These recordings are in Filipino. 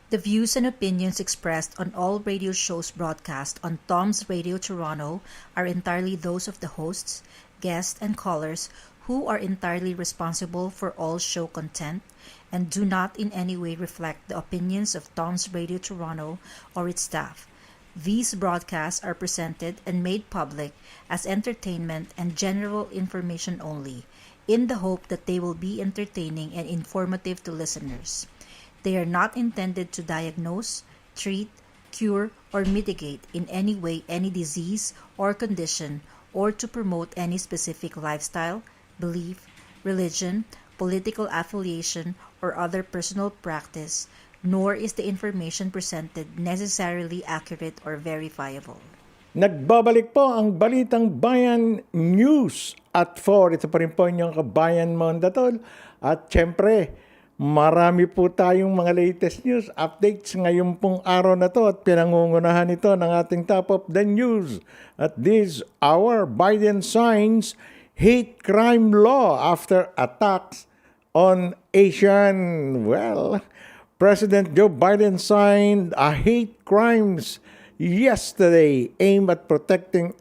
The views and opinions expressed on all radio shows broadcast on Tom's Radio Toronto are entirely those of the hosts, guests, and callers who are entirely responsible for all show content and do not in any way reflect the opinions of Tom's Radio Toronto or its staff. These broadcasts are presented and made public as entertainment and general information only, in the hope that they will be entertaining and informative to listeners. They are not intended to diagnose, treat, cure, or mitigate in any way any disease or condition or to promote any specific lifestyle, belief, religion, political affiliation, or other personal practice, nor is the information presented necessarily accurate or verifiable. Nagbabalik po ang Balitang Bayan News at 4. Ito pa rin po inyong kabayan Mondatol. At syempre, marami po tayong mga latest news updates ngayon pong araw na to at pinangungunahan ito ng ating top of the news. At this hour, Biden signs hate crime law after attacks on Asian. Well, President Joe Biden signed a hate crimes yesterday aimed at protecting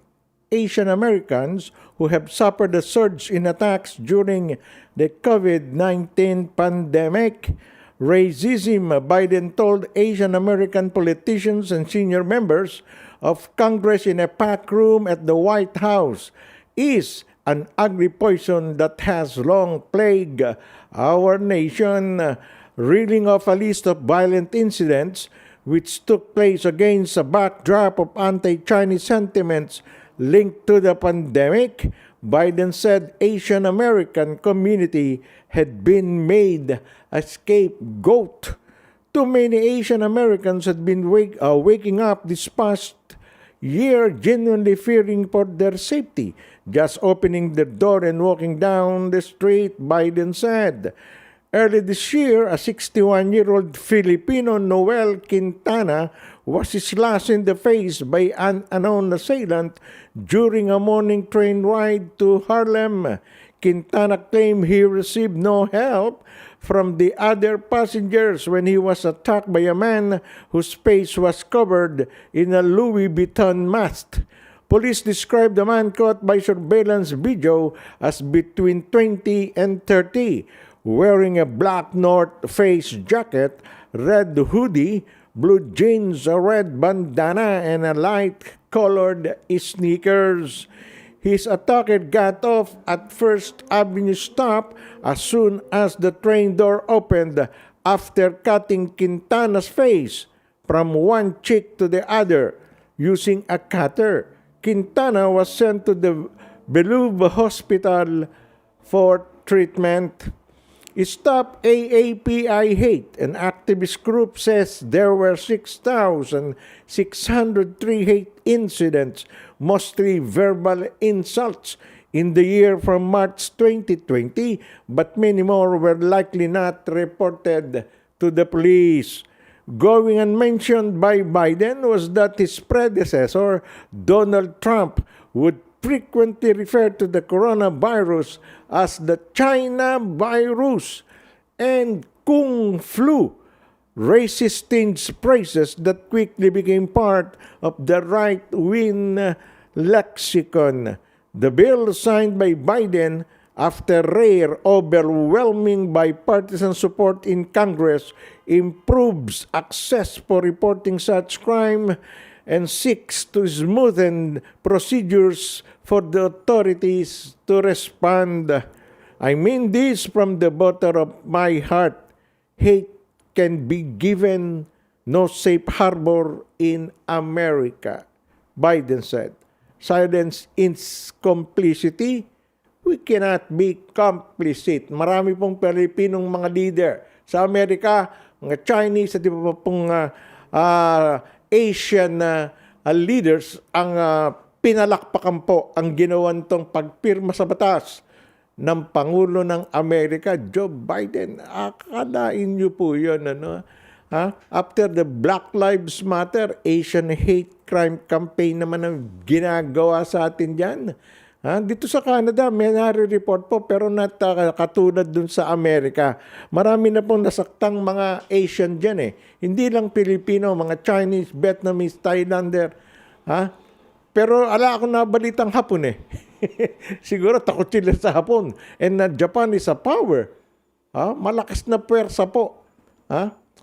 Asian Americans who have suffered a surge in attacks during the COVID-19 pandemic. Racism, Biden told Asian American politicians and senior members of Congress in a packed room at the White House, is an ugly poison that has long plagued our nation. Reeling off a list of violent incidents which took place against a backdrop of anti-Chinese sentiments linked to the pandemic, Biden said Asian American community had been made a scapegoat. Too many Asian Americans had been waking up this past year genuinely fearing for their safety, just opening the door and walking down the street, Biden said. Early this year, a 61-year-old Filipino, Noel Quintana, was slashed in the face by an unknown assailant during a morning train ride to Harlem. Quintana claimed he received no help from the other passengers when he was attacked by a man whose face was covered in a Louis Vuitton mask. Police described the man caught by surveillance video as between 20 and 30. Wearing a black North Face jacket, red hoodie, blue jeans, a red bandana, and a light-colored sneakers. His attacker got off at First Avenue stop as soon as the train door opened after cutting Quintana's face from one cheek to the other using a cutter. Quintana was sent to the Bellevue Hospital for treatment. Stop AAPI Hate, an activist group, says there were 6,603 hate incidents, mostly verbal insults, in the year from March 2020, but many more were likely not reported to the police. Going unmentioned by Biden was that his predecessor, Donald Trump, would frequently refer to the coronavirus as the China virus and Kung flu, racist-tinged phrases that quickly became part of the right-wing lexicon. The bill signed by Biden after rare, overwhelming bipartisan support in Congress improves access for reporting such crime and seeks to smoothen procedures for the authorities to respond. I mean this from the bottom of my heart. Hate can be given no safe harbor in America, Biden said. Silence is complicity. We cannot be complicit. Marami pong Pilipinong mga leader sa Amerika, mga Chinese at iba pa pong Asian leaders ang pinalakpakan po ang ginawan tong pagpirma sa batas ng Pangulo ng Amerika, Joe Biden. Akalain niyo po yun, ano? After the Black Lives Matter, Asian Hate Crime Campaign naman ang ginagawa sa atin dyan. Dito sa Canada, may nare-report po pero not katulad dun sa Amerika. Marami na pong nasaktang mga Asian dyan eh. Hindi lang Pilipino, mga Chinese, Vietnamese, Thailander. Pero ala ako nabalitang Hapon eh. Siguro takot sila sa Hapon. And Japan is a power. Malakas na puwersa po.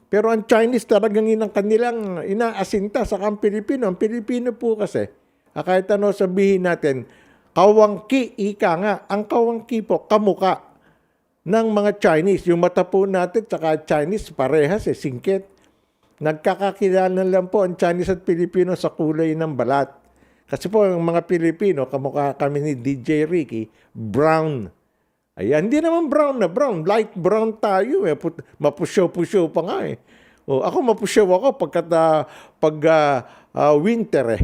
Pero ang Chinese talagang kanilang inaasinta sa ang Pilipino. Ang Pilipino po kasi, kahit ano sabihin natin, kawangki, ika nga. Ang kawangki po, kamuka ng mga Chinese. Yung mata po natin, saka Chinese, parehas singkit. Nagkakakilala lang po ang Chinese at Pilipino sa kulay ng balat. Kasi po, ang mga Pilipino, kamukha kami ni DJ Ricky, brown. Ayan, hindi naman brown na brown. Light brown tayo. Mapusyaw-pusyaw pa nga eh. Ako mapusyaw ako pag winter eh.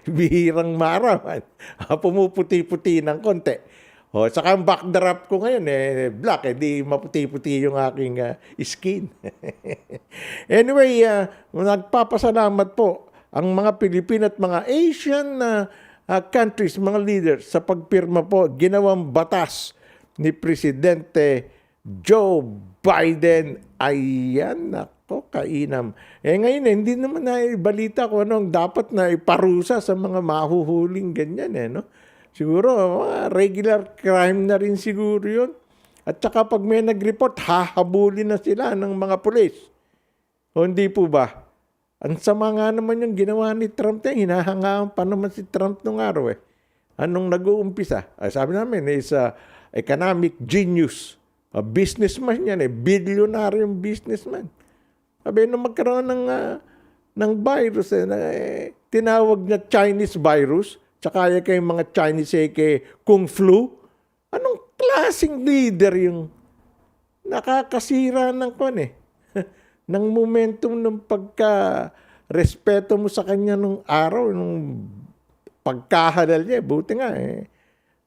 Bihirang maarawan. Pumuputi-puti ng konti. Saka ang backdrop ko ngayon black. Di maputi-puti yung aking skin. Anyway, nagpapasalamat po ang mga Pilipino at mga Asian countries, mga leaders sa pagpirma po, ginawang batas ni Presidente Joe Biden. Ayan, ako, kainam. Ngayon, hindi naman naibalita kung anong dapat na iparusa sa mga mahuhuling ganyan. No? Siguro, regular crime na rin siguro yun. At saka pag may nag-report, hahabulin na sila ng mga pulis. O hindi po ba? Ang sama nga naman yung ginawa ni Trump. Hinahangaan pa naman si Trump nung araw eh. Anong nag-uumpisa? Sabi namin, is economic genius. Businessman yan Billionaryong businessman. Sabi nung magkaroon ng virus tinawag niya Chinese virus. Tsaka kay mga Chinese kay Kung Flu. Anong klaseng leader yung nakakasira ng ng momentum ng pagka-respeto mo sa kanya nung araw, nung pagkahalal niya. Buti nga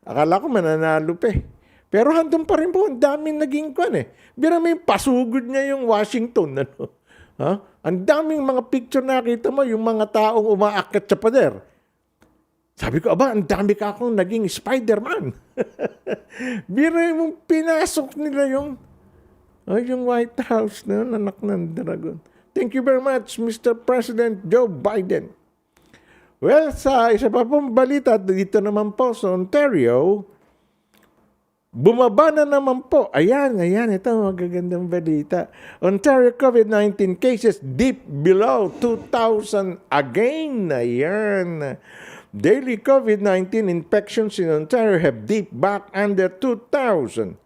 akala ko mananalo pa Pero handong pa rin po, ang daming naging Bira may pasugod niya yung Washington. Ang daming mga picture nakita mo, yung mga taong umaakyat sa pader. Sabi ko, ang dami ka akong naging Spider-Man. Bira yung pinasok nila yung White House na yun, anak ng dragon. Thank you very much, Mr. President Joe Biden. Well, sa isa pa pong balita, dito naman po sa Ontario, bumaba na naman po. Ayan, ito magagandang balita. Ontario COVID-19 cases deep below 2,000 again. Ayan. Daily COVID-19 infections in Ontario have dipped back under 2,000.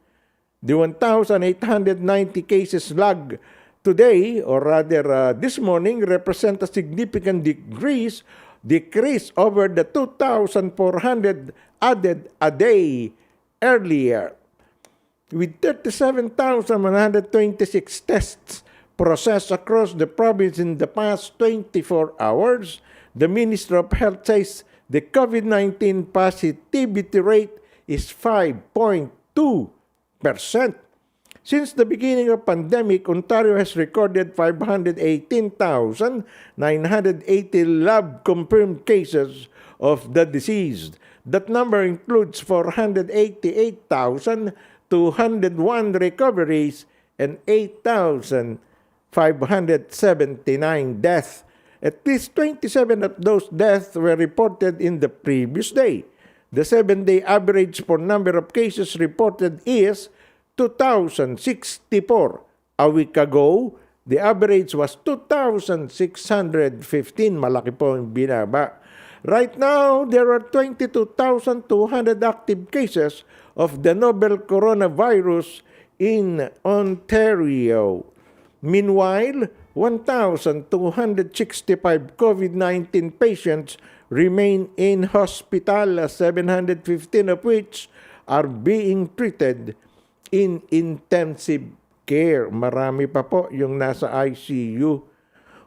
The 1,890 cases logged today, or rather this morning, represent a significant decrease over the 2,400 added a day earlier. With 37,126 tests processed across the province in the past 24 hours, the Ministry of Health says the COVID-19 positivity rate is 5.2%. Since the beginning of pandemic, Ontario has recorded 518,980 lab-confirmed cases of the disease. That number includes 488,201 recoveries and 8,579 deaths. At least 27 of those deaths were reported in the previous day. The 7-day average for number of cases reported is 2,064. A week ago, the average was 2,615. Malaki po ang binaba. Right now, there are 22,200 active cases of the novel coronavirus in Ontario. Meanwhile, 1,265 COVID-19 patients remain in hospital, 715 of which are being treated in intensive care. Marami pa po yung nasa ICU.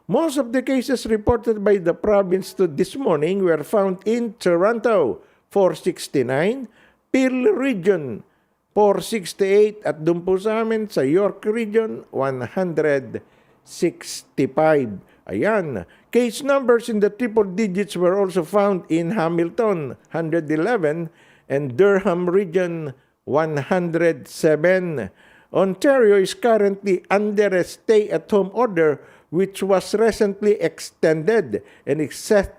Most of the cases reported by the province to this morning were found in Toronto, 469, Peel Region, 468, at doon po sa amin sa York Region, 165. Ayan, Case numbers in the triple digits were also found in Hamilton, 111, and Durham Region, 107. Ontario is currently under a stay-at-home order which was recently extended and is set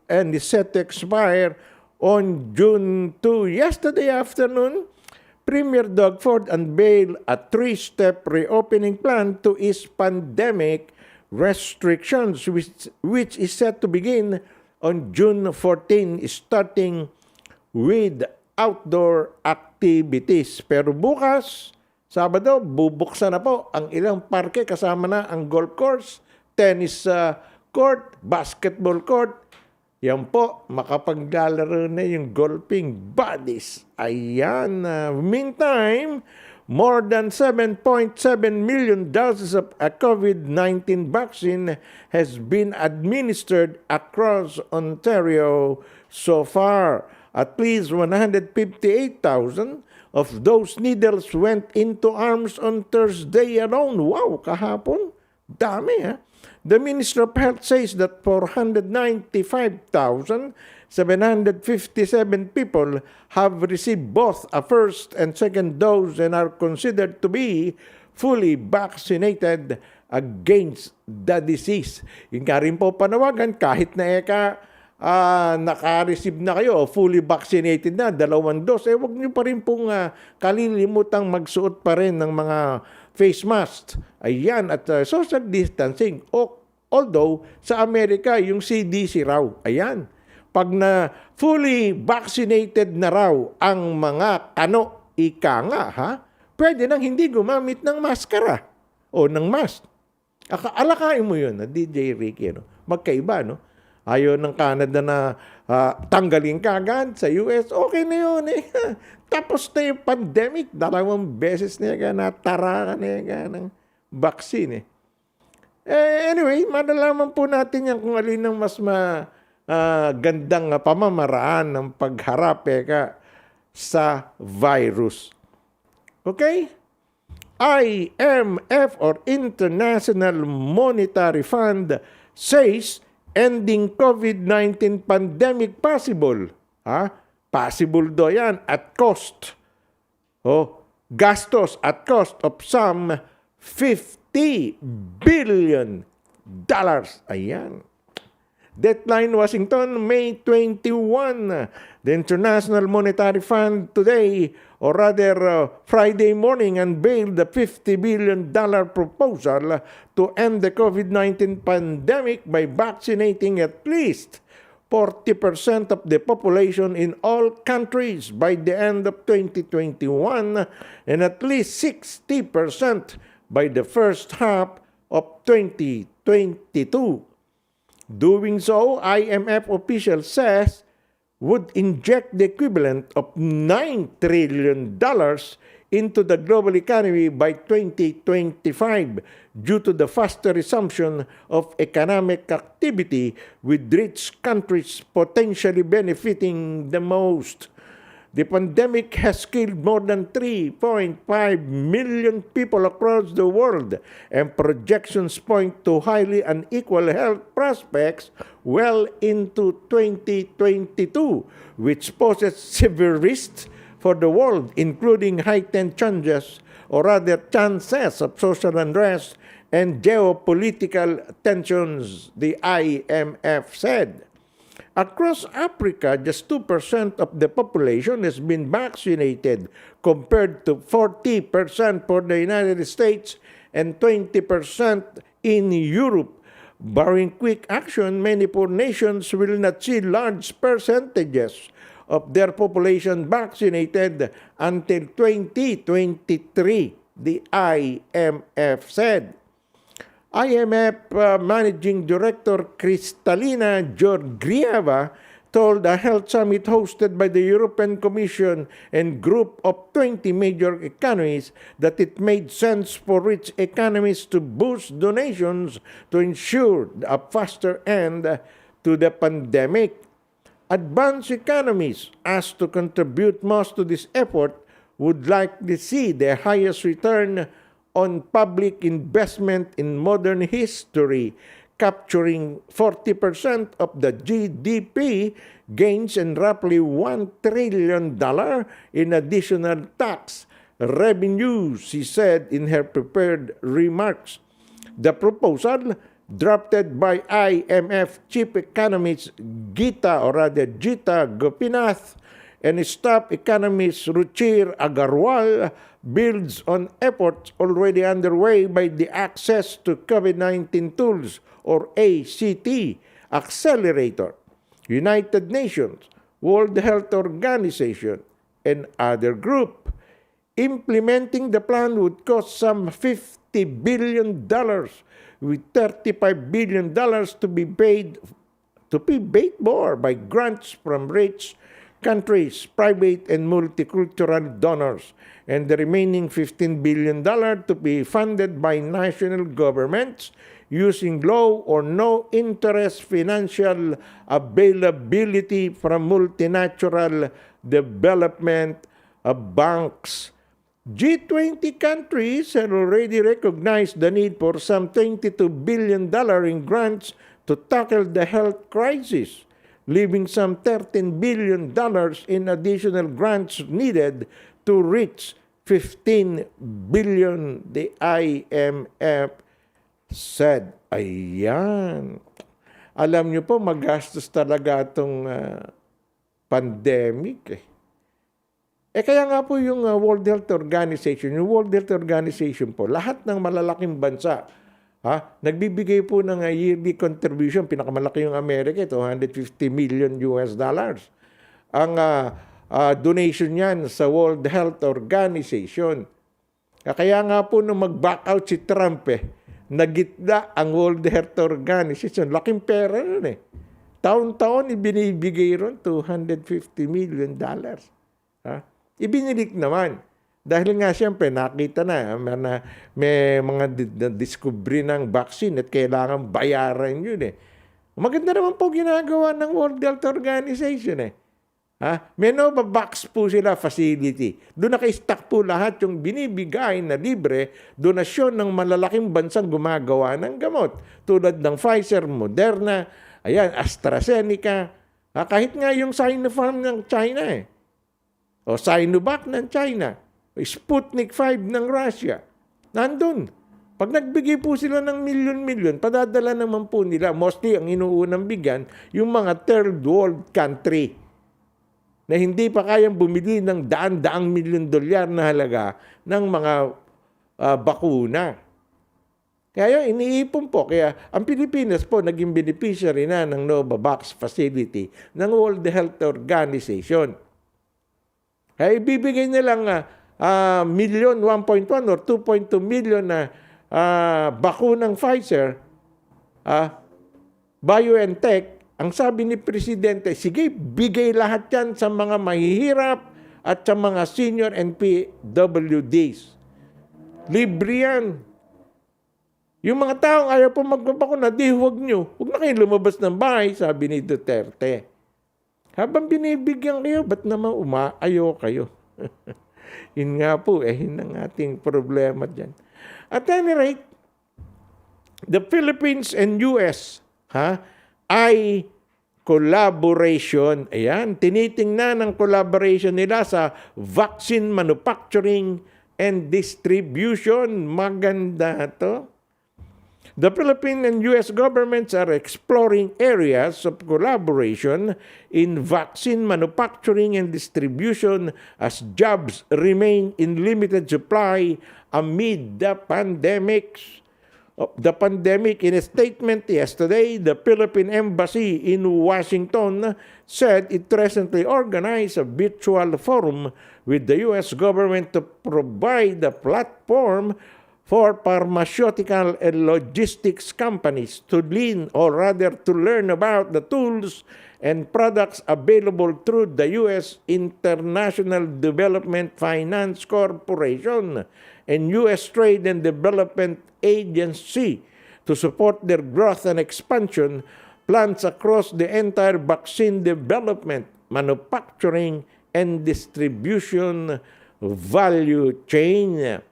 to expire on June 2. Yesterday afternoon, Premier Doug Ford unveiled a three-step reopening plan to ease pandemic restrictions, which is set to begin on June 14, starting with outdoor activities. Pero bukas, Sabado, bubuksan na po ang ilang parke kasama na ang golf course, tennis court, basketball court. Yan po, makapaglalaro na yung golfing buddies. Ayan. Meantime, more than 7.7 million doses of a COVID-19 vaccine has been administered across Ontario so far. At least 158,000 of those needles went into arms on Thursday alone. Wow, kahapon. Dami, ha? The Minister of Health says that 495,757 people have received both a first and second dose and are considered to be fully vaccinated against the disease. Yung ka rin po panawagan, kahit na naka-receive na kayo, fully vaccinated na, 2 dose, huwag nyo pa rin pong kalilimutang magsuot pa rin ng mga face mask. Ayan, at social distancing. Although, sa Amerika, yung CDC raw. Ayan. Pag na fully vaccinated na raw ang mga kano, ika nga, ha? Pwede nang hindi gumamit ng maskara o ng mask. Alakain mo yun, DJ Ricky. No? Magkaiba, no? Ayaw ng Canada na tanggalin kagad sa US, okay na yun eh. Tapos na yung pandemic, 2 beses na natara na ng vaccine eh. Anyway, madalaman po natin yan kung alin ang mas gandang pamamaraan ng pagharap sa virus. Okay? IMF or International Monetary Fund says ending COVID-19 pandemic possible. Possible do yan at cost. Gastos at cost of some $50 billion. Ayan. Deadline Washington, May 21. The International Monetary Fund today, or rather Friday morning, unveiled the $50 billion proposal to end the COVID-19 pandemic by vaccinating at least 40% of the population in all countries by the end of 2021 and at least 60% by the first half of 2022. Doing so, IMF official says, would inject the equivalent of $9 trillion into the global economy by 2025 due to the faster resumption of economic activity, with rich countries potentially benefiting the most. The pandemic has killed more than 3.5 million people across the world, and projections point to highly unequal health prospects well into 2022, which poses severe risks for the world, including heightened chances of social unrest and geopolitical tensions, the IMF said. Across Africa, just 2% of the population has been vaccinated compared to 40% for the United States and 20% in Europe. Barring quick action, many poor nations will not see large percentages of their population vaccinated until 2023, the IMF said. IMF Managing Director Kristalina Georgieva told a health summit hosted by the European Commission and group of 20 major economies that it made sense for rich economies to boost donations to ensure a faster end to the pandemic. Advanced economies, asked to contribute most to this effort, would likely see the highest return on public investment in modern history. capturing 40% of the GDP gains and roughly $1 trillion in additional tax revenues, she said in her prepared remarks. The proposal, drafted by IMF chief economist Gita Gopinath and staff economist Ruchir Agarwal, builds on efforts already underway by the Access to COVID-19 Tools or ACT Accelerator, United Nations, World Health Organization, and other groups. Implementing the plan would cost some $50 billion, with $35 billion to be paid more by grants from rich countries, private and multicultural donors, and the remaining $15 billion to be funded by national governments using low or no interest financial availability from multilateral development banks. G20 countries have already recognized the need for some $22 billion in grants to tackle the health crisis, leaving some $13 billion in additional grants needed to reach $15 billion, the IMF said. Ayan. Alam niyo po, magastos talaga itong pandemic eh. Kaya nga po yung World Health Organization, po, lahat ng malalaking bansa, nagbibigay po ng yearly contribution, pinakamalaki yung Amerika, $250 million. Ang donation niyan sa World Health Organization. Kaya nga po nung mag-back out si Trump nagitla ang World Health Organization. Laking pera nun eh. Taon-taon ibinibigay ron $250 million. Ibinilik naman. Dahil nga siyempre nakita na may mga discovery ng vaccine at kailangan bayaran yun eh. Maganda naman po ginagawa ng World Health Organization eh. May Novavax po sila facility. Doon naka-stack po lahat yung binibigay na libre donasyon ng malalaking bansang gumagawa ng gamot. Tulad ng Pfizer, Moderna, AstraZeneca, kahit nga yung Sinopharm ng China eh. O Sinovac ng China, Sputnik 5 ng Russia. Nandun. Pag nagbigay po sila ng milyon-milyon, padadala naman po nila, mostly ang inuunang bigyan, yung mga third world country na hindi pa kayang bumili ng daan-daang milyon dolyar na halaga ng mga bakuna. Kaya yun, iniipon po. Kaya ang Pilipinas po naging beneficiary na ng Novavax facility ng World Health Organization. Kaya ibibigay nilang milyon, 1.1 or 2.2 million na bakunang Pfizer, BioNTech. Ang sabi ni Presidente, sige, bigay lahat yan sa mga mahihirap at sa mga senior and PWDs. Libre yan. Yung mga taong ayaw po magbabakuna, di huwag nyo. Huwag na kayong lumabas ng bahay, sabi ni Duterte. Habang binibigyan kayo, ba't naman umaayaw kayo? Yun nga po, yun ang ating problema dyan. At any rate, the Philippines and US ay collaboration. Ayan, tinitingnan ng collaboration nila sa vaccine manufacturing and distribution. Maganda to. The Philippine and U.S. governments are exploring areas of collaboration in vaccine manufacturing and distribution as jobs remain in limited supply amid the pandemic. In a statement yesterday, the Philippine Embassy in Washington said it recently organized a virtual forum with the U.S. government to provide a platform for pharmaceutical and logistics companies to learn about the tools and products available through the U.S. International Development Finance Corporation and U.S. Trade and Development Agency to support their growth and expansion plans across the entire vaccine development, manufacturing, and distribution value chain.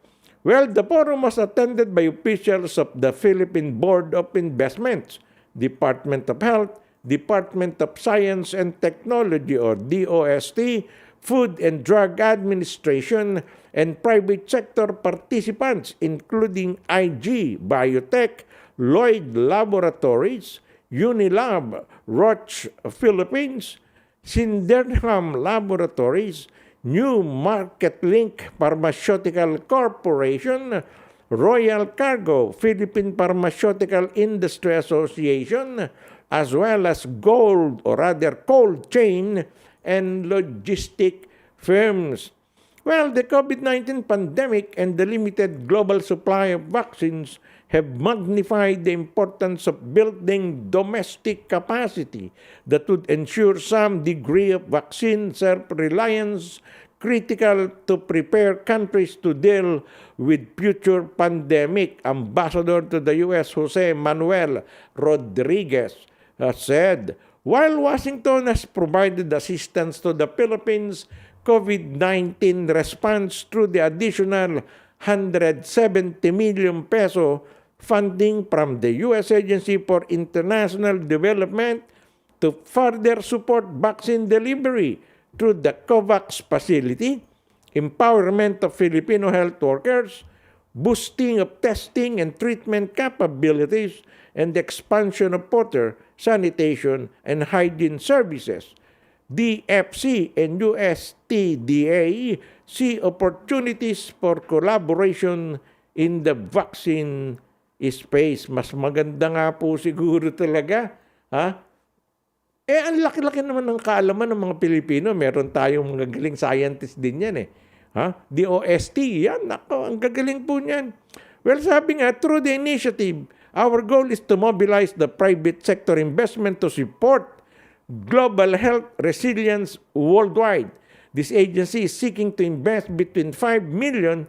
Well, the forum was attended by officials of the Philippine Board of Investments, Department of Health, Department of Science and Technology or DOST, Food and Drug Administration, and private sector participants including IG Biotech, Lloyd Laboratories, Unilab, Roche Philippines, Sydenham Laboratories, New Market Link Pharmaceutical Corporation, Royal Cargo, Philippine Pharmaceutical Industry Association, as well as cold chain and logistic firms. Well, the COVID-19 pandemic and the limited global supply of vaccines have magnified the importance of building domestic capacity that would ensure some degree of vaccine self-reliance critical to prepare countries to deal with future pandemic. Ambassador to the U.S. Jose Manuel Rodriguez said, while Washington has provided assistance to the Philippines COVID-19 response through the additional 170 million peso funding from the U.S. Agency for International Development to further support vaccine delivery through the COVAX facility, empowerment of Filipino health workers, boosting of testing and treatment capabilities, and expansion of water, sanitation, and hygiene services. DFC and USTDA see opportunities for collaboration in the vaccine space. Mas maganda nga po siguro talaga. Ha? Ang laki-laki naman ng kaalaman ng mga Pilipino. Meron tayong mga galing scientist din yan eh. Ha? DOST, yan. Nako, ang gagaling po niyan. Well, sabi nga, through the initiative, our goal is to mobilize the private sector investment to support global health resilience worldwide. This agency is seeking to invest between $5 million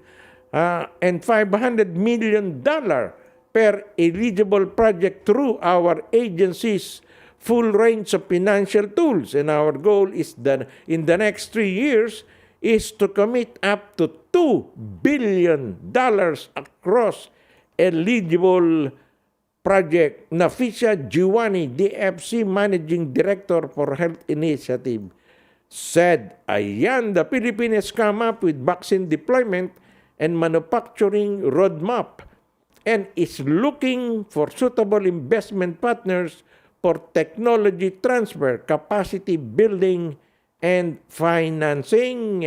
and $500 million per eligible project through our agency's full range of financial tools. And our goal is that in the next 3 years is to commit up to $2 billion across eligible project. Nafisa Jiwani, DFC Managing Director for Health Initiative, said, ayan, the Philippines come up with vaccine deployment and manufacturing roadmap and is looking for suitable investment partners for technology transfer, capacity building, and financing.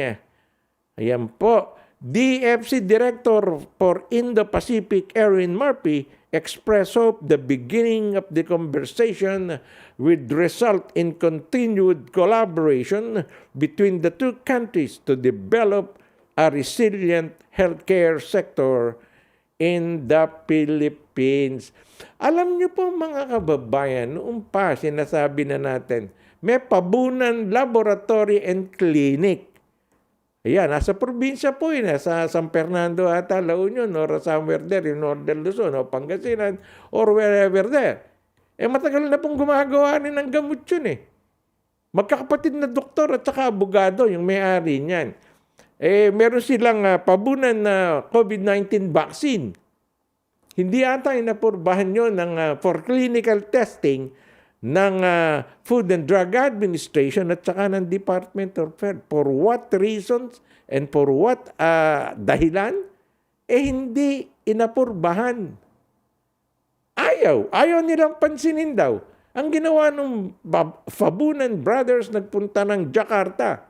Ayan po. DFC Director for Indo-Pacific, Erin Murphy, expressed hope the beginning of the conversation would result in continued collaboration between the two countries to develop a resilient healthcare sector in the Philippines. Alam niyo po mga kababayan, noong pa sinasabi na natin, may pabunan laboratory and clinic. Ayan, nasa probinsya po yun, sa San Fernando ata, La Union, or somewhere there, in Northern Luzon, o Pangasinan, or wherever there. Matagal na pong gumagawa rin ng gamot yun eh. Magkakapatid na doktor at saka abogado, yung may-ari niyan. Meron silang pabunan na COVID-19 vaccine. Hindi ata inapurbahan yun for clinical testing ng Food and Drug Administration at saka ng Department of Health. For what reasons and for what dahilan? Hindi inapurbahan. Ayaw nilang pansinin daw. Ang ginawa ng Fabunan Brothers, nagpunta ng Jakarta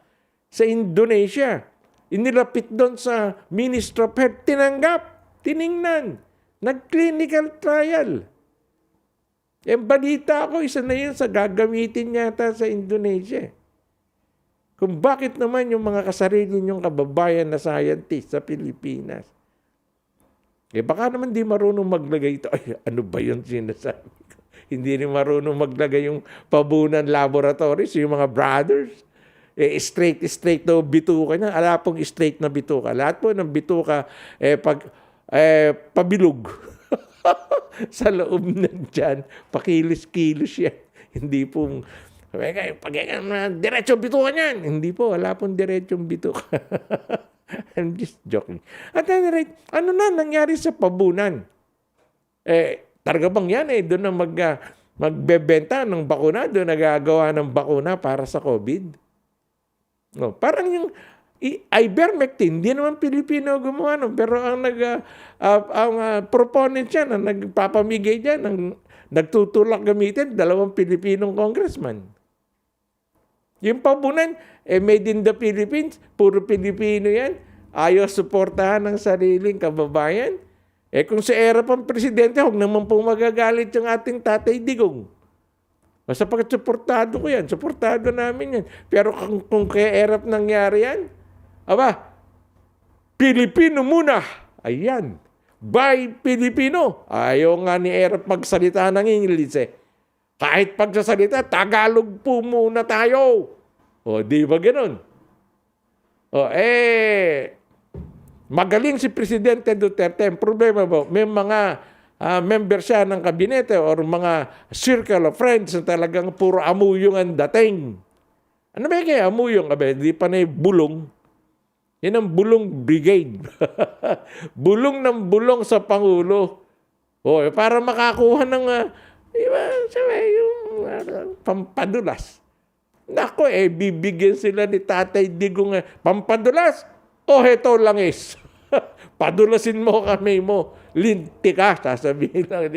sa Indonesia. Inilapit doon sa Ministry of Health. Tinanggap, tiningnan, nag-clinical trial. Balita ko, isa na yun sa gagamitin yata sa Indonesia. Kung bakit naman yung mga kasarili niyong kababayan na scientist sa Pilipinas. Baka naman di marunong maglagay ito. Ay, ano ba yun sinasabi ko? Hindi rin marunong maglagay yung pabunan laboratories, yung mga brothers. Straight daw bituka niya. Ala pong straight na bituka. Lahat po ng bituka, pabilog. Sa loob ng tiyan, pakilos-kilos yan. Hindi pong, diretso bituka niyan. Hindi po, wala pong diretsong bituka. I'm just joking. At any rate, ano na nangyari sa pabunan? Talaga bang yan doon na magbebenta ng bakuna, doon nagagawa ng bakuna para sa COVID? No, parang yung ivermectin, hindi naman Pilipino gumawa nun, pero ang proponent siya na nagpapamigay diyan, nagtutulak gamitin, 2 Pilipinong congressman. Yung pabunan, made in the Philippines, puro Pilipino yan, ayaw suportahan ng sariling kababayan. Kung si era pang presidente, huwag naman po magagalit yung ating Tatay Digong. Sapagkat suportado ko yan, suportado namin yan. Pero kung kay Erap nangyari yan, Pilipino muna. Ayan. By Pilipino. Ayaw nga ni Erap magsalita ng English Kahit pagsasalita, Tagalog po muna tayo. Di ba ganun? Magaling si Presidente Duterte. Ang problema ba, may mga member siya ng kabinete or mga circle of friends na talagang puro amuyong ang dating. Ano ba kaya amuyong? Hindi pa na bulong. Yan ang bulong brigade. Bulong ng bulong sa Pangulo. Para makakuha ng yung pampadulas. Nako, bibigyan sila ni Tatay Digong pampadulas. Heto langis. Padulasin mo kami mo. Linti ka, sasabihin lang.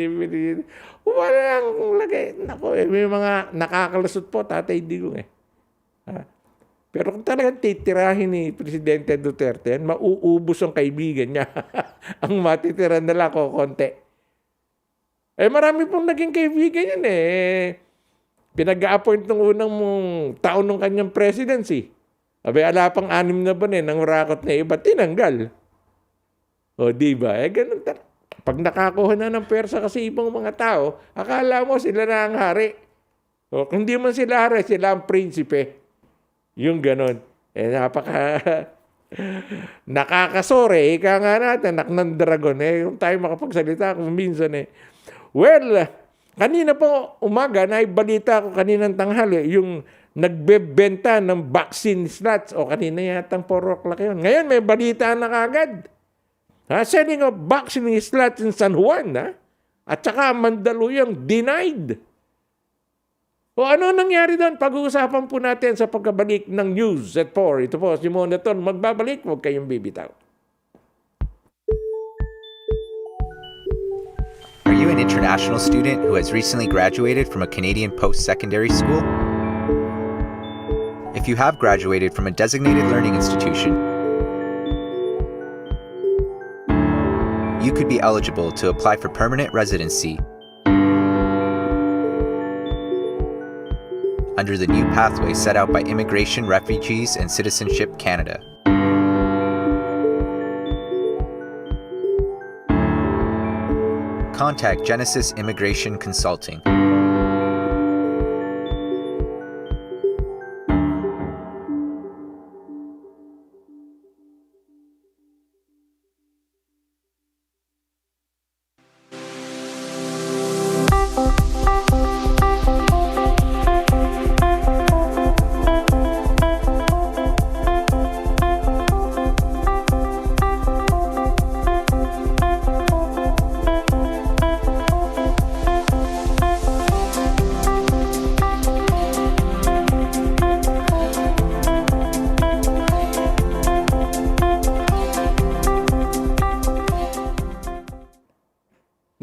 Walang lagay. Nako, may mga nakakalusot po, Tatay Digong Pero kung talagang titirahin ni Presidente Duterte, mauubos ang kaibigan niya. Ang matitira na lang ko konti. Marami pong naging kaibigan yan Pinag-a-appoint ng unang taon ng kanyang presidency. Ala pang 6 na buwan nang rakot na iba, tinanggal. Diba? Ganun pag nakakuha na ng pwersa kasi ibang mga tao, akala mo sila na ang hari. Kung di man sila hari, sila ang prinsipe. Yung ganun. Nakakasore. Ika nga natin, anak ng dragon. Yung tayo makapagsalita kung minsan Well, kanina po umaga, naibalita ko kaninang tanghali, yung nagbebenta ng vaccine slots. Kanina yatang 4 o'clock yun. Ngayon, may balita na kagad. Selling of vaccine slots in San Juan. At saka Mandaluyong denied. Ano nangyari doon? Pag-uusapan po natin sa pagkabalik ng News at 4. Ito po, si Monaton. Magbabalik, huwag kayong bibitaw. Are you an international student who has recently graduated from a Canadian post-secondary school? If you have graduated from a designated learning institution, you could be eligible to apply for permanent residency under the new pathway set out by Immigration, Refugees, and Citizenship Canada. Contact Genesis Immigration Consulting.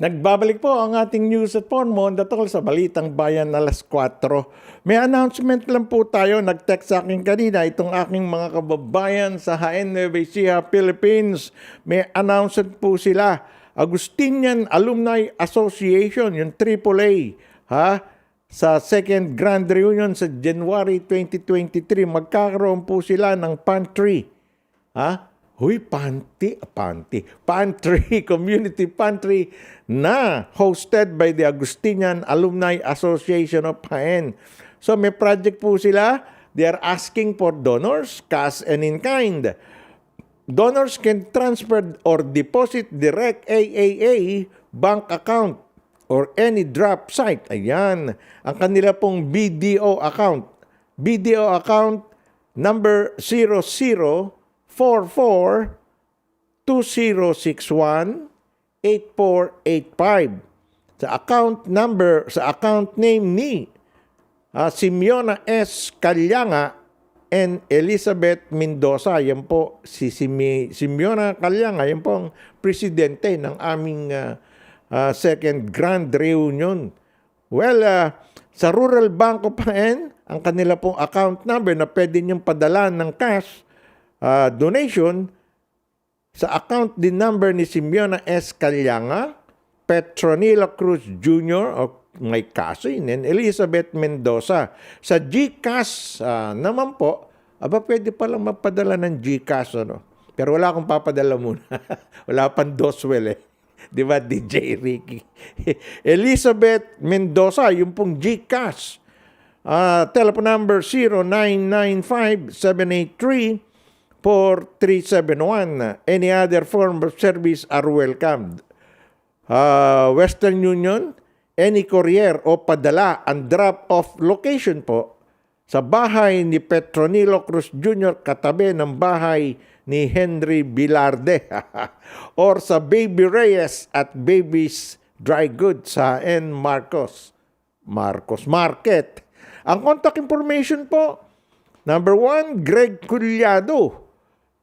Nagbabalik po ang ating news at Monda tungkol sa Balitang Bayan alas 4. May announcement lang po tayo. Nag-text sa akin kanina itong aking mga kababayan sa Jaén, Nueva Ecija, Philippines. May announcement po sila. Agustinian Alumni Association, yung AAA, sa second grand reunion sa January 2023. Magkakaroon po sila ng pantry. Pantry, community pantry na hosted by the Agustinian Alumni Association of Jaén. So may project po sila. They are asking for donors, cash and in kind. Donors can transfer or deposit direct AAA bank account or any drop site. Ayan, ang kanila pong BDO account. BDO account number 00 0944-2061-8485. Sa account name ni Simeona S. Calyanga and Elizabeth Mendoza. Yan po si Simeona Calyanga, yan po ang presidente ng aming second grand reunion. Well, sa Rural Banco pa rin, ang kanila pong account number na pwede niyong padala ng cash donation sa account din number ni Simeona S. Calyanga, Petronila Cruz Jr. o may cousin and Elizabeth Mendoza. Sa GCash naman po, pwede palang mapadala ng GCash. Ano? Pero wala akong papadala muna. Wala pang doswell eh. Di ba, DJ Ricky? Elizabeth Mendoza, yung pong GCash. Telephone number 0995-783-4371. Any other form of service are welcomed. Western Union, any courier o padala ang drop-off location po sa bahay ni Petronilo Cruz Jr. katabi ng bahay ni Henry Bilarde or sa Baby Reyes at Baby's Dry Goods sa N. Marcos Market. Ang contact information po, number 1, Greg Culyado,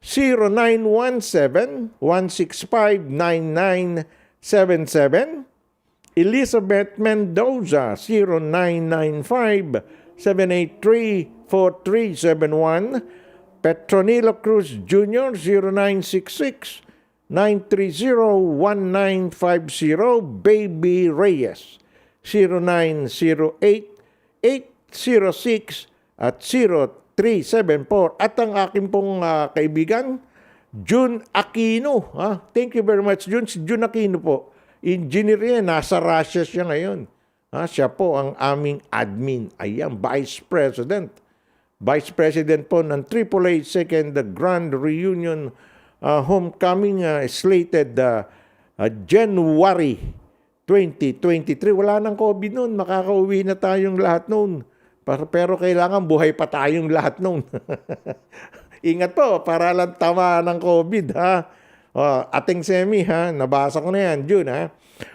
0917-165-9977. Elizabeth Mendoza, 0995-783-4371. Petronilo Cruz Jr., 0966-930-1950. Baby Reyes, 0908-806 at 0374. At ang aking pong kaibigan, June Aquino. Thank you very much, June. Si June Aquino po, engineer yan. Nasa Russia siya ngayon. Siya po ang aming admin. Ayan, Vice President. Vice President po ng AAA Second Grand Reunion Homecoming slated January 2023. Wala nang COVID noon. Makakauwi na tayong lahat noon. Pero kailangan buhay pa tayong lahat noon. Ingat po, para lang tama ng COVID, ha? Ating semi, ha? Nabasa ko na yan, June, ha?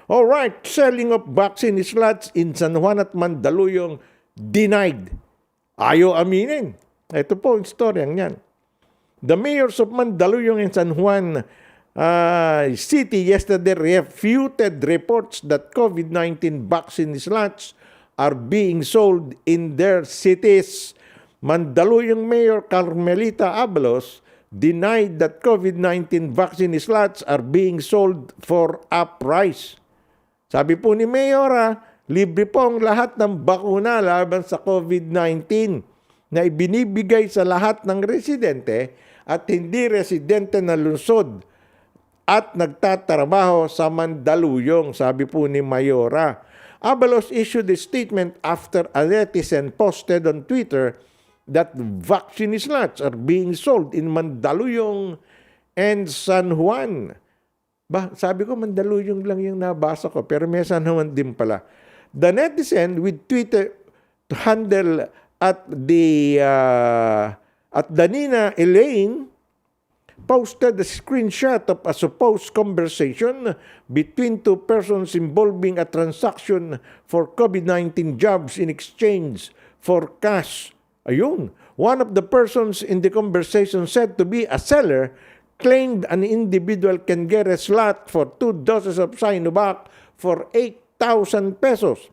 Alright, selling of vaccine slots in San Juan at Mandaluyong denied. Ayaw aminin. Ito po ang storyang yan. The mayors of Mandaluyong and San Juan City yesterday refuted reports that COVID-19 vaccine slots are being sold in their cities. Mandaluyong Mayor Carmelita Abalos denied that COVID-19 vaccine slots are being sold for a price. Sabi po ni Mayor, libre po ang lahat ng bakuna laban sa COVID-19 na ibinibigay sa lahat ng residente at hindi residente na lungsod at nagtatrabaho sa Mandaluyong, sabi po ni Mayora. Abalos issued a statement after a netizen posted on Twitter that vaccine slots are being sold in Mandaluyong and San Juan. Sabi ko Mandaluyong lang yung nabasa ko, pero may San Juan din pala. The netizen with Twitter handle at Danina Elaine posted a screenshot of a supposed conversation between two persons involving a transaction for COVID-19 jobs in exchange for cash. Ayun. One of the persons in the conversation said to be a seller claimed an individual can get a slot for 2 doses of Sinovac for 8,000 pesos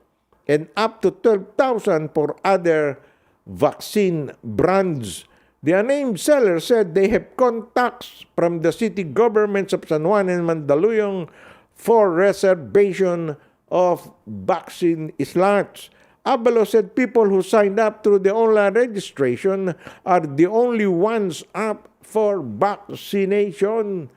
and up to 12,000 for other vaccine brands. The unnamed seller said they have contacts from the city governments of San Juan and Mandaluyong for reservation of vaccine slots. Abalo said people who signed up through the online registration are the only ones up for vaccination.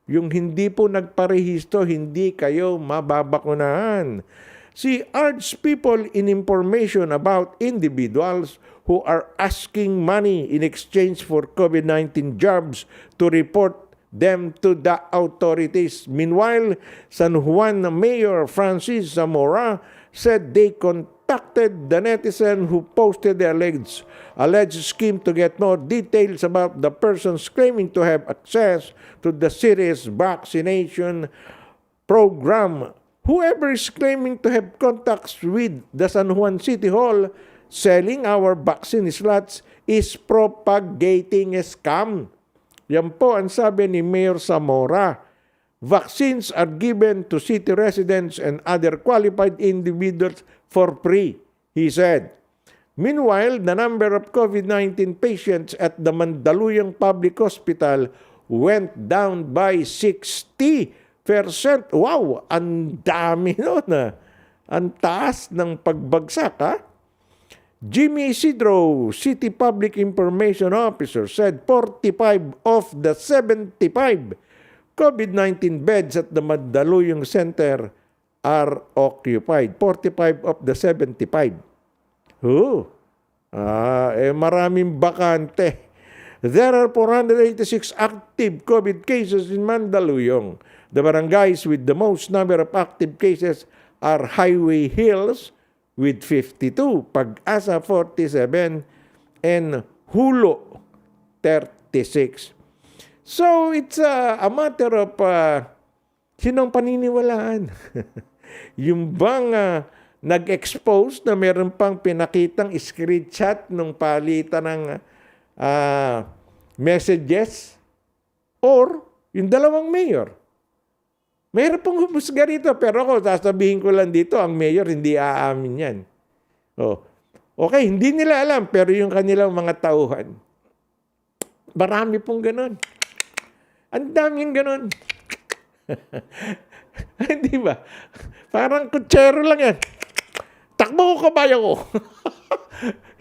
Yung hindi po nagparehisto, hindi kayo mababakunahan. She urged people in information about individuals who are asking money in exchange for COVID-19 jobs to report them to the authorities. Meanwhile, San Juan Mayor Francis Zamora said they contacted the netizen who posted the alleged scheme to get more details about the persons claiming to have access to the city's vaccination program. Whoever is claiming to have contacts with the San Juan City Hall selling our vaccine slots is propagating a scam. Yan po ang sabi ni Mayor Zamora. Vaccines are given to city residents and other qualified individuals for free, he said. Meanwhile, the number of COVID-19 patients at the Mandaluyong Public Hospital went down by 60%. Wow, ang dami nun. Ang taas ng pagbagsak, ha? Jimmy Isidro, City Public Information Officer, said 45 of the 75 COVID-19 beds at the Mandaluyong Center are occupied. 45 of the 75. Maraming bakante. There are 486 active COVID cases in Mandaluyong. The barangays with the most number of active cases are Highway Hills with 52, Pag-asa 47, and Hulo 36. So, it's a matter of sinong paniniwalaan. Yung bang nag-expose na meron pang pinakitang screenshot nung palitan ng messages or yung dalawang mayor. Mayroon pong humusga rito, pero ako, sasabihin ko lang dito, ang mayor hindi aamin yan. Okay, hindi nila alam, pero yung kanilang mga tauhan, marami pong ganon. Ang daming ganon. Hindi ba? Parang kutsero lang yan. Takbo ko kabayo ko.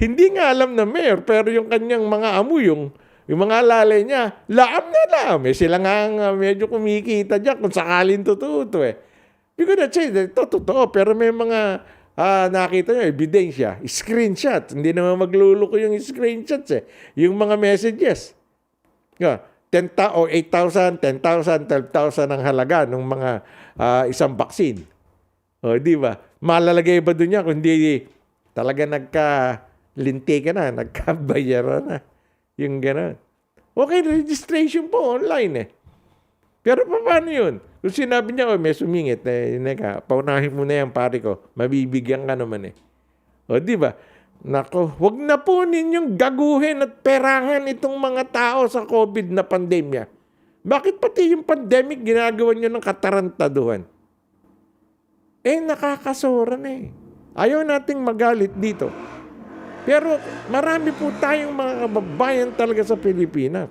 Hindi nga alam na mayor, pero yung kanyang mga amo, yung mga alalay niya, laam na laam. Sila nga medyo kumikita dyan kung sakalin totoo ito eh. You could say, ito totoo, pero may mga nakita nyo, ebidensya, screenshot. Hindi naman magluluko yung screenshots eh. Yung mga messages. 8,000, 10,000, 12,000 ang halaga ng mga isang vaccine. Di ba? Malalagay ba doon niya kung hindi talaga nagka-linti ka na, nagkabayaran na. Yung gano'n. Okay, registration po online eh. Pero paano yun? Kung sinabi niya, may sumingit, paunahin mo na yan, pare ko, mabibigyan ka naman eh. Di ba? Nako, wag na po ninyong gaguhin at perahan itong mga tao sa COVID na pandemya. Bakit pati yung pandemic ginagawa nyo ng katarantaduhan? Nakakasura na eh. Ayaw nating magalit dito. Pero marami po tayong mga kababayan talaga sa Pilipinas.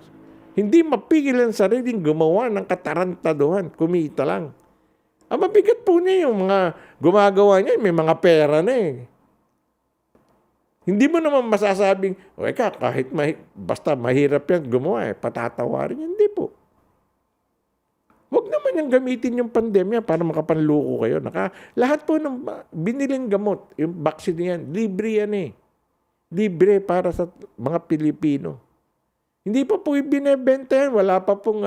Hindi mapigil ang sariling gumawa ng katarantaduhan. Kumita lang. Ang mabigat po niya yung mga gumagawa niya, may mga pera na eh. Hindi mo naman masasabing, kahit basta mahirap yan gumawa patatawarin. Hindi po. Huwag naman yung gamitin yung pandemya para makapanluko kayo. Lahat po ng biniling gamot, yung vaccine yan, libre yan eh. Libre para sa mga Pilipino. Hindi pa po ibinebenta yan. Wala pa pong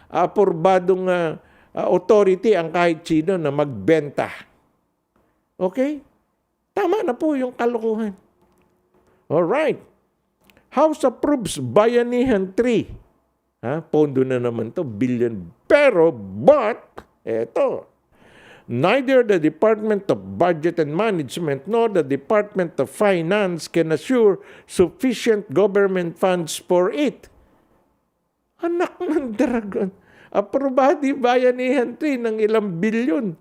apurbadong authority ang kahit sino na magbenta. Okay? Tama na po yung kalokohan. Alright. House approves Bayanihan 3. Pondo na naman to, billion. But, neither the Department of Budget and Management nor the Department of Finance can assure sufficient government funds for it. Anak ng dragon. Aprobado Bayanihan 3 ng ilang bilyon.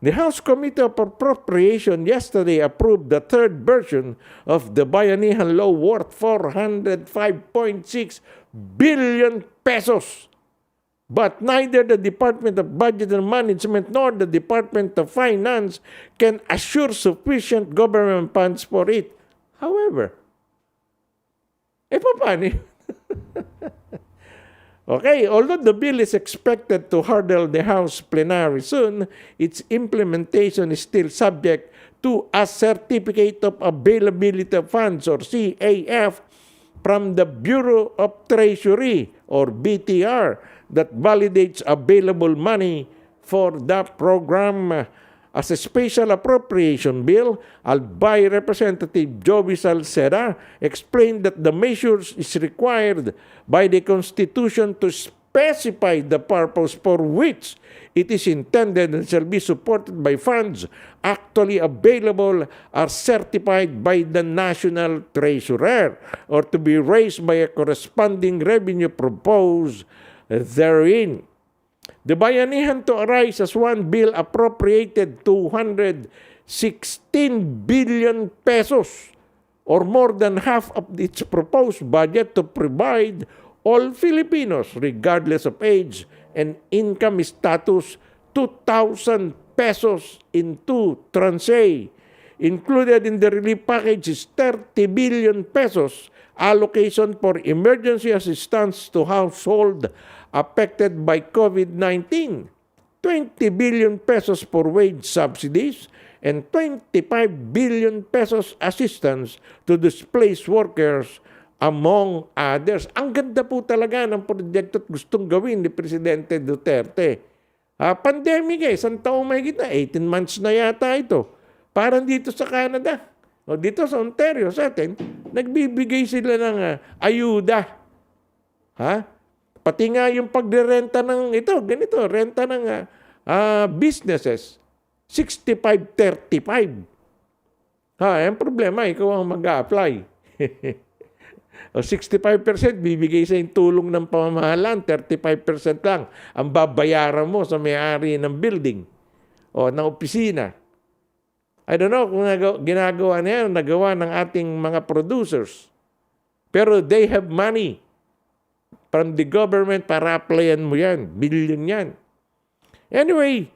The House Committee on Appropriation yesterday approved the third version of the Bayanihan Law worth 405.6 billion pesos. But neither the Department of Budget and Management nor the Department of Finance can assure sufficient government funds for it. However, paano yun? Okay, although the bill is expected to hurdle the House plenary soon, its implementation is still subject to a Certificate of Availability of Funds or CAF from the Bureau of Treasury or BTR that validates available money for the program. as a special appropriation bill, Albay Representative Joey Salceda explained that the measures is required by the Constitution to specify the purpose for which it is intended and shall be supported by funds actually available are certified by the National Treasurer or to be raised by a corresponding revenue proposed therein. The bayanihan to arise as one bill appropriated 216 billion pesos or more than half of its proposed budget to provide all Filipinos, regardless of age and income status, 2,000 pesos in 2 tranches. Included in the relief package is 30 billion pesos allocation for emergency assistance to household affected by COVID-19, 20 billion pesos for wage subsidies, and 25 billion pesos assistance to displaced workers, among others. Ang ganda po talaga ng proyekto at gustong gawin ni Presidente Duterte. Pandemic isang taong may kita, 18 months na yata ito. Parang dito sa Canada, o dito sa Ontario sa atin, nagbibigay sila ng ayuda. Pati nga yung pagre-renta ng ito, ganito, renta ng businesses, 65-35. Ang problema, ikaw ang mag-a-apply. O 65% bibigay sa yung tulong ng pamamahalaan, 35% lang ang babayaran mo sa may-ari ng building o ng opisina. I don't know kung ginagawa na yan, nagawa ng ating mga producers. Pero they have money from the government para applyan mo yan. Billion yan. Anyway,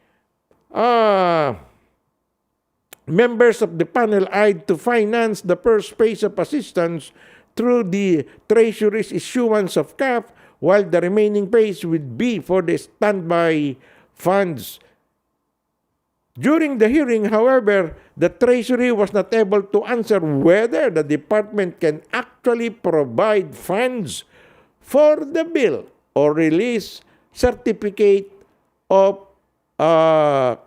members of the panel eyed to finance the first phase of assistance through the Treasury's issuance of CAF, while the remaining phase would be for the standby funds. During the hearing, however, the Treasury was not able to answer whether the department can actually provide funds for the bill or release certificate of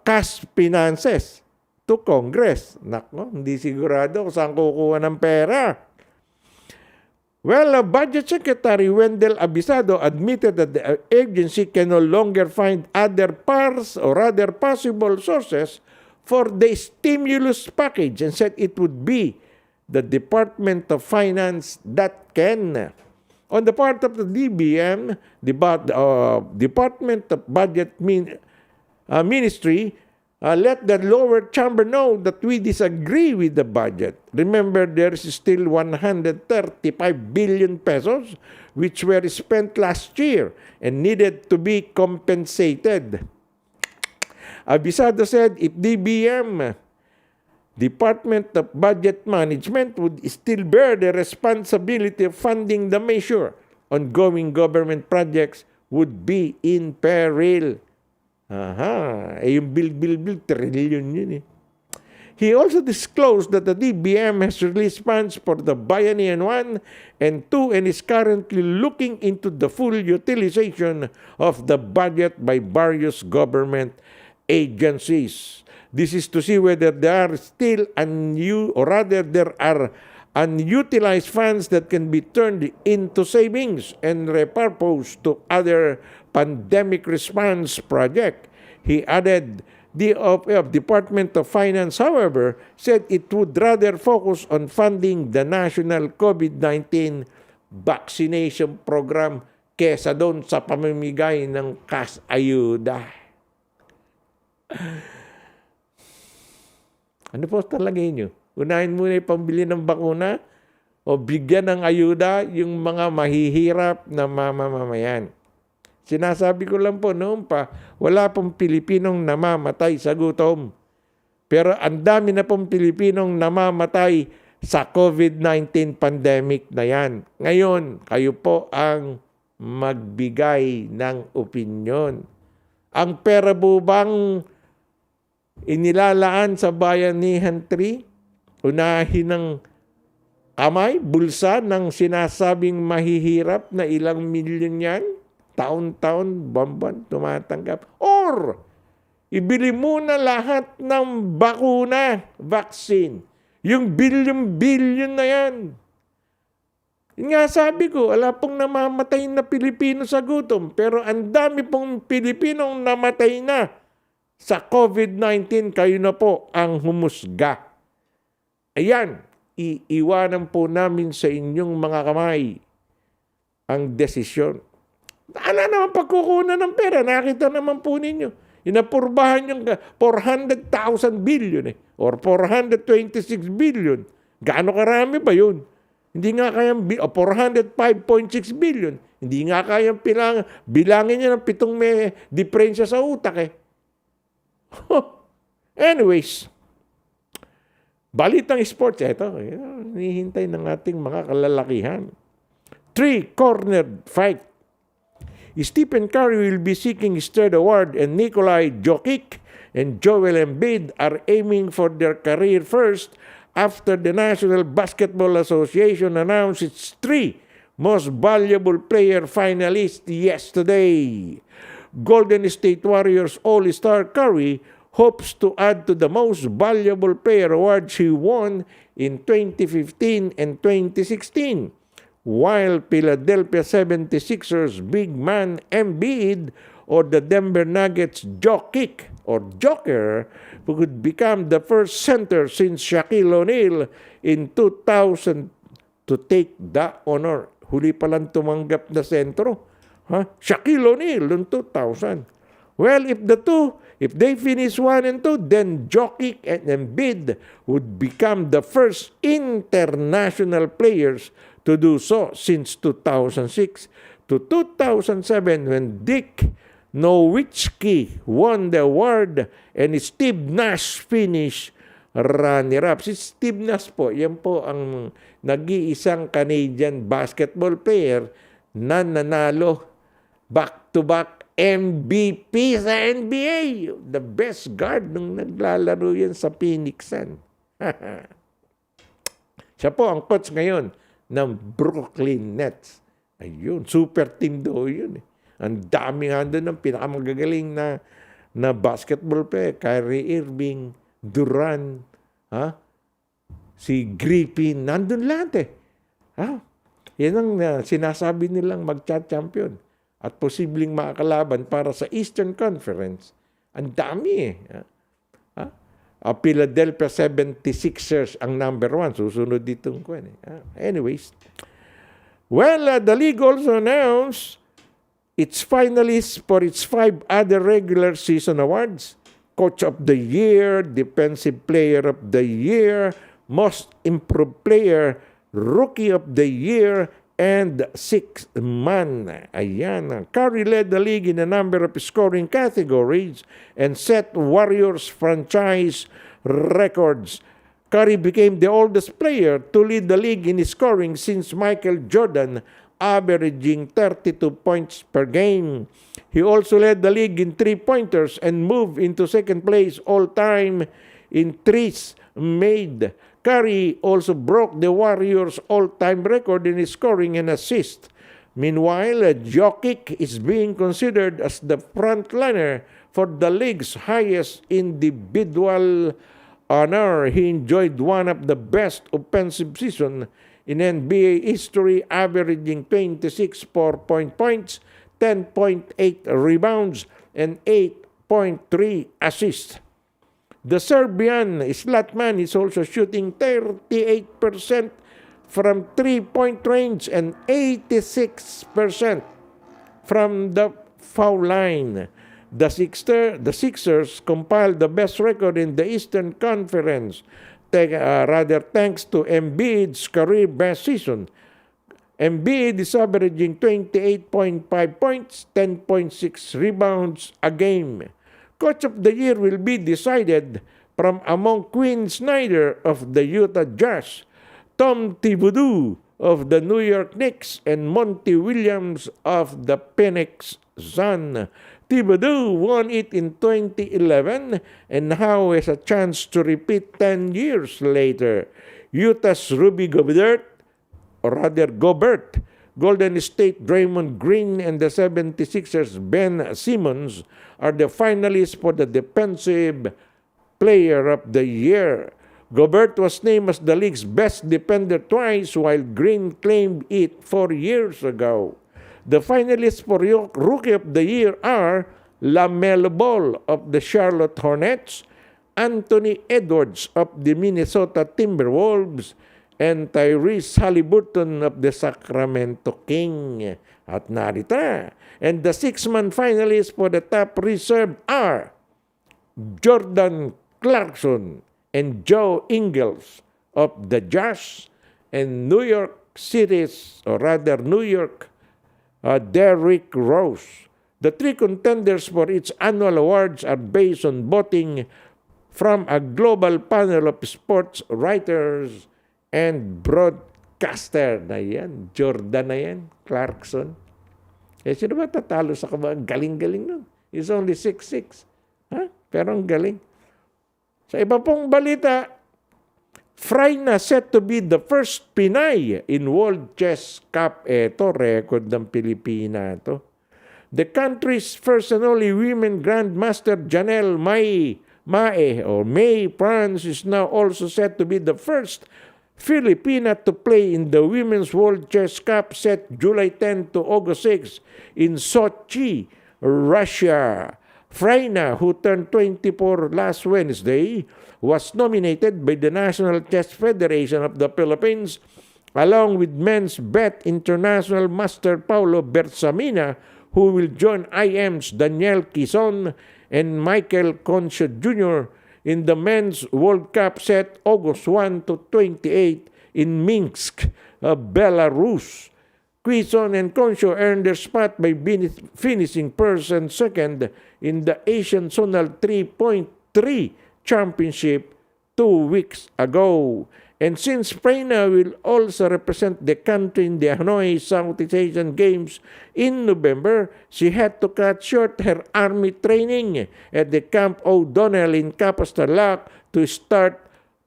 cash finances to Congress. Nako, hindi sigurado kung saan kukuha ng pera. Well, Budget Secretary Wendell Abisado admitted that the agency can no longer find other possible sources for the stimulus package and said it would be the Department of Finance that can. On the part of the DBM, the Department of Budget Ministry, let the lower chamber know that we disagree with the budget. Remember, there is still 135 billion pesos which were spent last year and needed to be compensated. Abisado said if DBM, Department of Budget Management, would still bear the responsibility of funding the measure, ongoing government projects would be in peril. Yung bill, trillion yun eh. He also disclosed that the DBM has released funds for the Bayanihan 1 and 2 and is currently looking into the full utilization of the budget by various government agencies. This is to see whether there are still there are unutilized funds that can be turned into savings and repurposed to other pandemic response project. He added, the Department of Finance, however, said it would rather focus on funding the national COVID-19 vaccination program kesa doon sa pamimigay ng cash ayuda. Ano po talaga inyo? Unahin muna yung pambili ng bakuna o bigyan ng ayuda yung mga mahihirap na mamamayan. Sinasabi ko lang po noon pa, wala pong Pilipinong namamatay sa gutom. Pero ang dami na pong Pilipinong namamatay sa COVID-19 pandemic na yan. Ngayon, kayo po ang magbigay ng opinyon. Ang pera po bang inilalaan sa Bayanihan 3? Unahin ng kamay, bulsa ng sinasabing mahihirap na ilang milyon yan? Taon-taon, buwan tumatanggap. Or, ibili muna lahat ng bakuna, vaccine. Yung billion-billion na yan. Nga sabi ko, wala pong namamatay na Pilipino sa gutom, pero ang dami pong Pilipinong namatay na sa COVID-19. Kayo na po ang humusga. Ayan, iiwanan po namin sa inyong mga kamay ang desisyon. Ala naman pagkukunan ng pera, nakita naman po ninyo. Inapurbahan yung 400,000 billion or 426 billion. Gaano karami ba yun? Hindi nga kayang 405.6 billion. Hindi nga kayang bilangin niya ng 7 may diferensya sa utak Anyways, balitang sports, ito, hinihintay ng ating mga kalalakihan. 3-cornered fight. Stephen Curry will be seeking his third award and Nikolai Jokic and Joel Embiid are aiming for their career first after the National Basketball Association announced its 3 most valuable player finalists yesterday. Golden State Warriors All-Star Curry hopes to add to the most valuable player awards he won in 2015 and 2016. While Philadelphia 76ers big man Embiid or the Denver Nuggets Jokic or Joker could become the first center since Shaquille O'Neal in 2000 to take the honor. Huli pa lang tumanggap na sentro. Shaquille O'Neal in 2000. Well, if they finish 1 and 2, then Jokic and Embiid would become the first international players to do so since 2006 to 2007 when Dick Nowitzki won the award and Steve Nash finished runner-up. Si Steve Nash po, yan po ang nag-iisang Canadian basketball player na nanalo back-to-back MVP sa NBA. The best guard nung naglalaro yan sa Phoenix Sun. Siya po ang coach ngayon ng Brooklyn Nets. Ayun, super team do yun. Ang dami nga doon ng pinakamagagaling na basketball player. Kyrie Irving, Durant, si Griffin, nandun lahat Yan ang sinasabi nilang magcha-champion at posibleng makakalaban para sa Eastern Conference. Ang dami Philadelphia 76ers ang number 1. Susunod ditong anyways. Well, the league also announced its finalists for its 5 other regular season awards. Coach of the Year, Defensive Player of the Year, Most Improved Player, Rookie of the Year, and Sixth Man. Ayan. Curry led the league in a number of scoring categories and set Warriors franchise records. Curry became the oldest player to lead the league in scoring since Michael Jordan, averaging 32 points per game. He also led the league in three-pointers and moved into second place all-time in threes made. Curry also broke the Warriors' all-time record in scoring and assist. Meanwhile, Jokic is being considered as the frontliner for the league's highest individual honor. He enjoyed one of the best offensive seasons in NBA history, averaging 26 4-point points, 10.8 rebounds, and 8.3 assists. The Serbian Zlatan is also shooting 38% from three-point range and 86% from the foul line. The Sixers compiled the best record in the Eastern Conference, thanks to Embiid's career best season. Embiid is averaging 28.5 points, 10.6 rebounds a game. Coach of the Year will be decided from among Quinn Snyder of the Utah Jazz, Tom Thibodeau of the New York Knicks, and Monty Williams of the Phoenix Suns. Thibodeau won it in 2011 and now has a chance to repeat 10 years later. Utah's Rudy Gobert Golden State Draymond Green and the 76ers Ben Simmons are the finalists for the Defensive Player of the Year. Gobert was named as the league's best defender twice, while Green claimed it 4 years ago. The finalists for Rookie of the Year are LaMelo Ball of the Charlotte Hornets, Anthony Edwards of the Minnesota Timberwolves, and Tyrese Haliburton of the Sacramento King. At narito na. And the 6-man finalists for the top reserve are Jordan Clarkson and Joe Ingles of the Jazz, and New York, Derrick Rose. The 3 contenders for its annual awards are based on voting from a global panel of sports writers and broadcaster. Na yan, Jordan na yan, Clarkson. Sino ba tatalo sa kabang? Galing-galing nun. He's only 6'6". Pero ang galing. Sa iba pong balita, Freyna set to be the first Pinay in World Chess Cup. Ito, record ng Pilipina to. The country's first and only women Grandmaster Janelle May France is now also set to be the first Filipina to play in the Women's World Chess Cup set July 10 to August 6 in Sochi, Russia. Freyna, who turned 24 last Wednesday, was nominated by the National Chess Federation of the Philippines along with men's bet international master Paulo Bersamina, who will join IM's Daniel Quizon and Michael Concha Jr. in the men's World Cup set August 1 to 28 in Minsk, Belarus. Quizon and Concha earned their spot by finishing first and second in the Asian Zonal 3.3 Championship 2 weeks ago. And since Freyna will also represent the country in the Hanoi Southeast Asian Games in November, she had to cut short her army training at the Camp O'Donnell in Capas Tarlac to start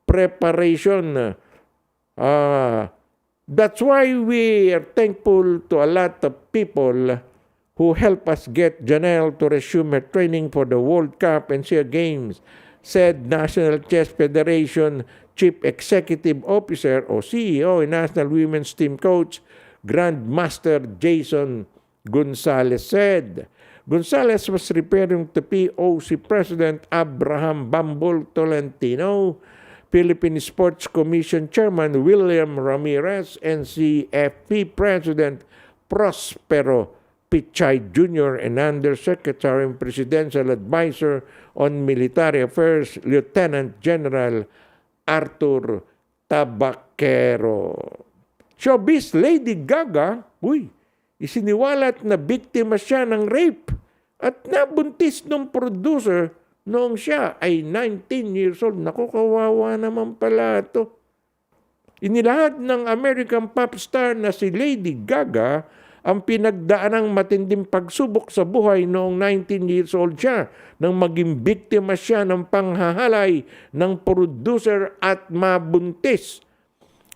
preparation. That's why we are thankful to a lot of people who help us get Janelle to resume her training for the World Cup and SEA Games, said National Chess Federation Chief Executive Officer o CEO and National Women's Team Coach Grandmaster Jason Gonzalez said. Gonzalez was referring to POC President Abraham Bambol Tolentino, Philippine Sports Commission Chairman William Ramirez, and CFP President Prospero Pichay Jr. and Undersecretary and Presidential Advisor on Military Affairs Lieutenant General Arthur Tabaquero. Showbiz Lady Gaga, isiniwalat na biktima siya ng rape at nabuntis ng producer noong siya ay 19 years old. Naku, kawawa naman pala ito. Inilahad ng American pop star na si Lady Gaga ang pinagdaanang matinding pagsubok sa buhay noong 19 years old siya nang maging biktima siya ng panghahalay ng producer at mabuntis.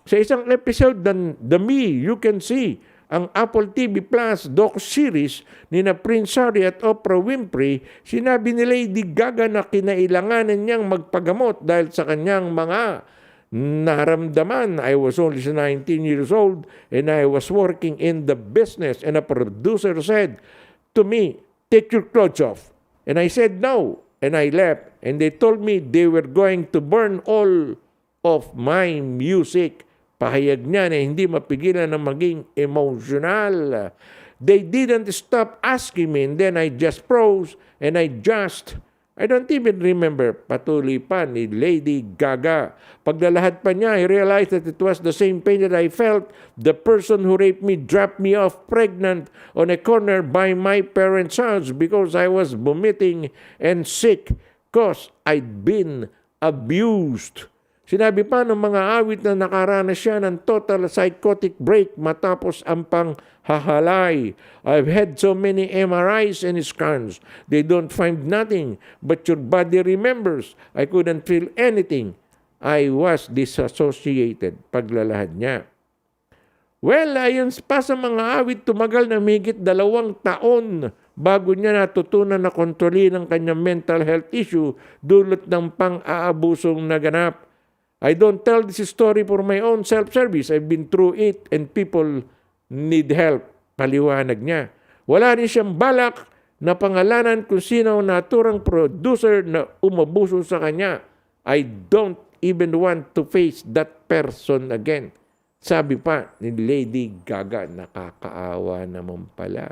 Sa isang episode ng The Me You Can See, ang Apple TV Plus docu-series ni na Prince Harry at Oprah Winfrey, sinabi ni Lady Gaga na kinailanganan niyang magpagamot dahil sa kanyang mga naramdaman. I was only 19 years old and I was working in the business, and a producer said to me, "Take your clothes off." And I said no, and I left, and they told me they were going to burn all of my music. Pahayag niya na hindi mapigilan na maging emotional. They didn't stop asking me, and then I just froze, and I don't even remember. Patuloy pa ni Lady Gaga. Paglalahad pa niya, I realized that it was the same pain that I felt. The person who raped me dropped me off pregnant on a corner by my parents' house because I was vomiting and sick because I'd been abused. Sinabi pa ng mga awit na nakaranas siya ng total psychotic break matapos ang panghahalay. I've had so many MRIs and scans. They don't find nothing, but your body remembers. I couldn't feel anything. I was disassociated. Paglalahad niya. Well, ayon pa sa mga awit, tumagal na mahigit 2 taon bago niya natutunan na kontrolin ang kanyang mental health issue dulot ng pang-aabusong naganap. I don't tell this story for my own self-service. I've been through it and people need help. Paliwanag niya. Wala rin siyang balak na pangalanan kung sino ang naturang producer na umabuso sa kanya. I don't even want to face that person again. Sabi pa ni Lady Gaga, nakakaawa naman pala.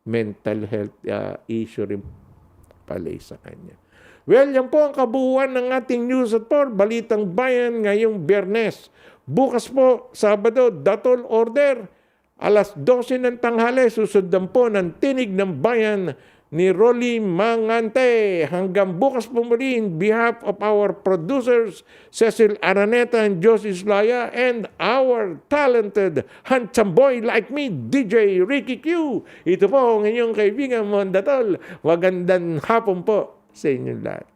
Mental health issue rin pala sa kanya. Well, yan po ang kabuuan ng ating News at 4, Balitang Bayan ngayong Biyernes. Bukas po, Sabado, Datol Order. Alas 12 ng tanghali, susundan po ng Tinig ng Bayan ni Rolly Mangante. Hanggang bukas po muli, in behalf of our producers, Cecil Araneta and Josie Slaya, and our talented handsome boy like me, DJ Ricky Q. Ito po ang inyong kaibigan mo, Datol. Magandang hapon po sa inyong lahat.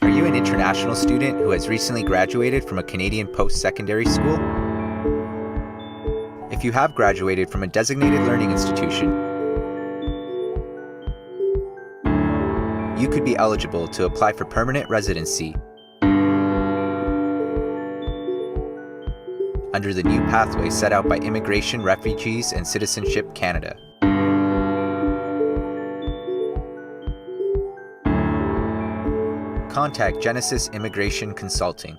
Are you an international student who has recently graduated from a Canadian post-secondary school? If you have graduated from a designated learning institution, you could be eligible to apply for permanent residency under the new pathway set out by Immigration, Refugees, and Citizenship Canada. Contact Genesis Immigration Consulting